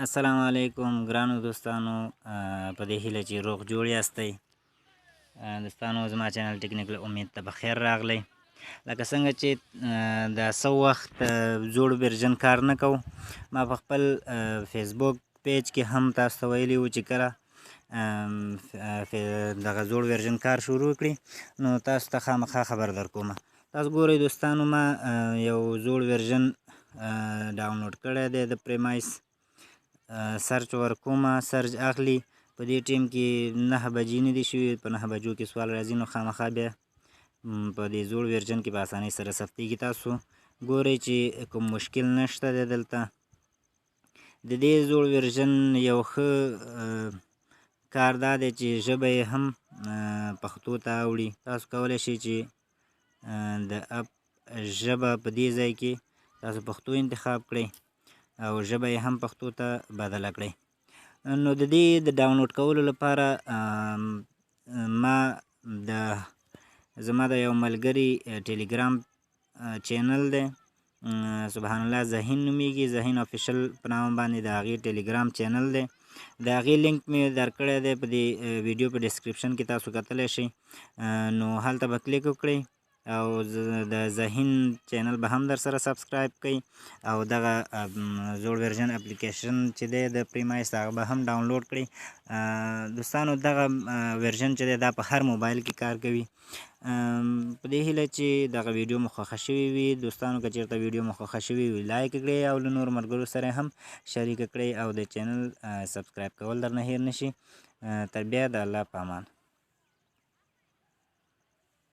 السلام علیکم ګرانو دوستانو، په دې هیله چې روغ جوړ یاستئ. دوستانو زما چینل ټکنیکل امید ته بخیر راغلی. لکه څنګه چې دا څه وخت زوړ ورژن کار نه کوو، ما په خپل فیسبوک پیج کې هم تاسو ته ویلي وو چې کله دغه زوړ ورژن کار شروع کړي نو تاسو ته خامخا خبر در کومه. تاسو ګورئ دوستانو، ما یو زوړ ورژن ډاونلوډ کړی دی د پریمایس. سرچ ورکومه، سرچ اخلي. په دې ټیم کې 9 بجې نه دي شوي، په 9 بجو کې سوال راځي، نو خامخا بیا په دې زوړ ورژن کې په اسانۍ سره ثبتېږي. تاسو ګورئ چې کوم مشکل نشته دی دلته. د دې زوړ ورژن یو ښه کار دا دی چې ژبه یې هم پښتو ته اوړي. تاسو کولی شئ چې د اپ ژبه په دې ځای کې تاسو پښتو انتخاب کړئ او ژبه یې هم پښتو ته بدله کړئ. نو د دې د ډاونلوډ کولو لپاره ما زما د یو ملګري ټیلیګرام چینل دی، سبحان الله ذهین نومیږي، ذهین افیشل په نام باندې د هغې ټیلیګرام چینل دی. د هغې لینک مې درکړی دی په دې ویډیو په ډسکرپشن کې، تاسو کتلی شئ. نو هلته به کلیک وکړئ او د ذهین چینل به هم در سره سبسکرایب کړئ او دغه زوړ ورژن اپلیکیشن چې دی د پریمایس هغه به هم ډاونلوډ کړئ. دوستانو دغه ورژن چې دی دا په هر موبایل کې کار کوي. په دې هیله چې دغه ویډیو مو خوښه شوې وي. دوستانو که چېرته ویډیو مو خوښه شوې وي لایک کړئ او له نورو ملګرو سره هم شریکه کړئ او د چینل سبسکرایب کول درنه هیر نشي. تر بیا د الله په امان.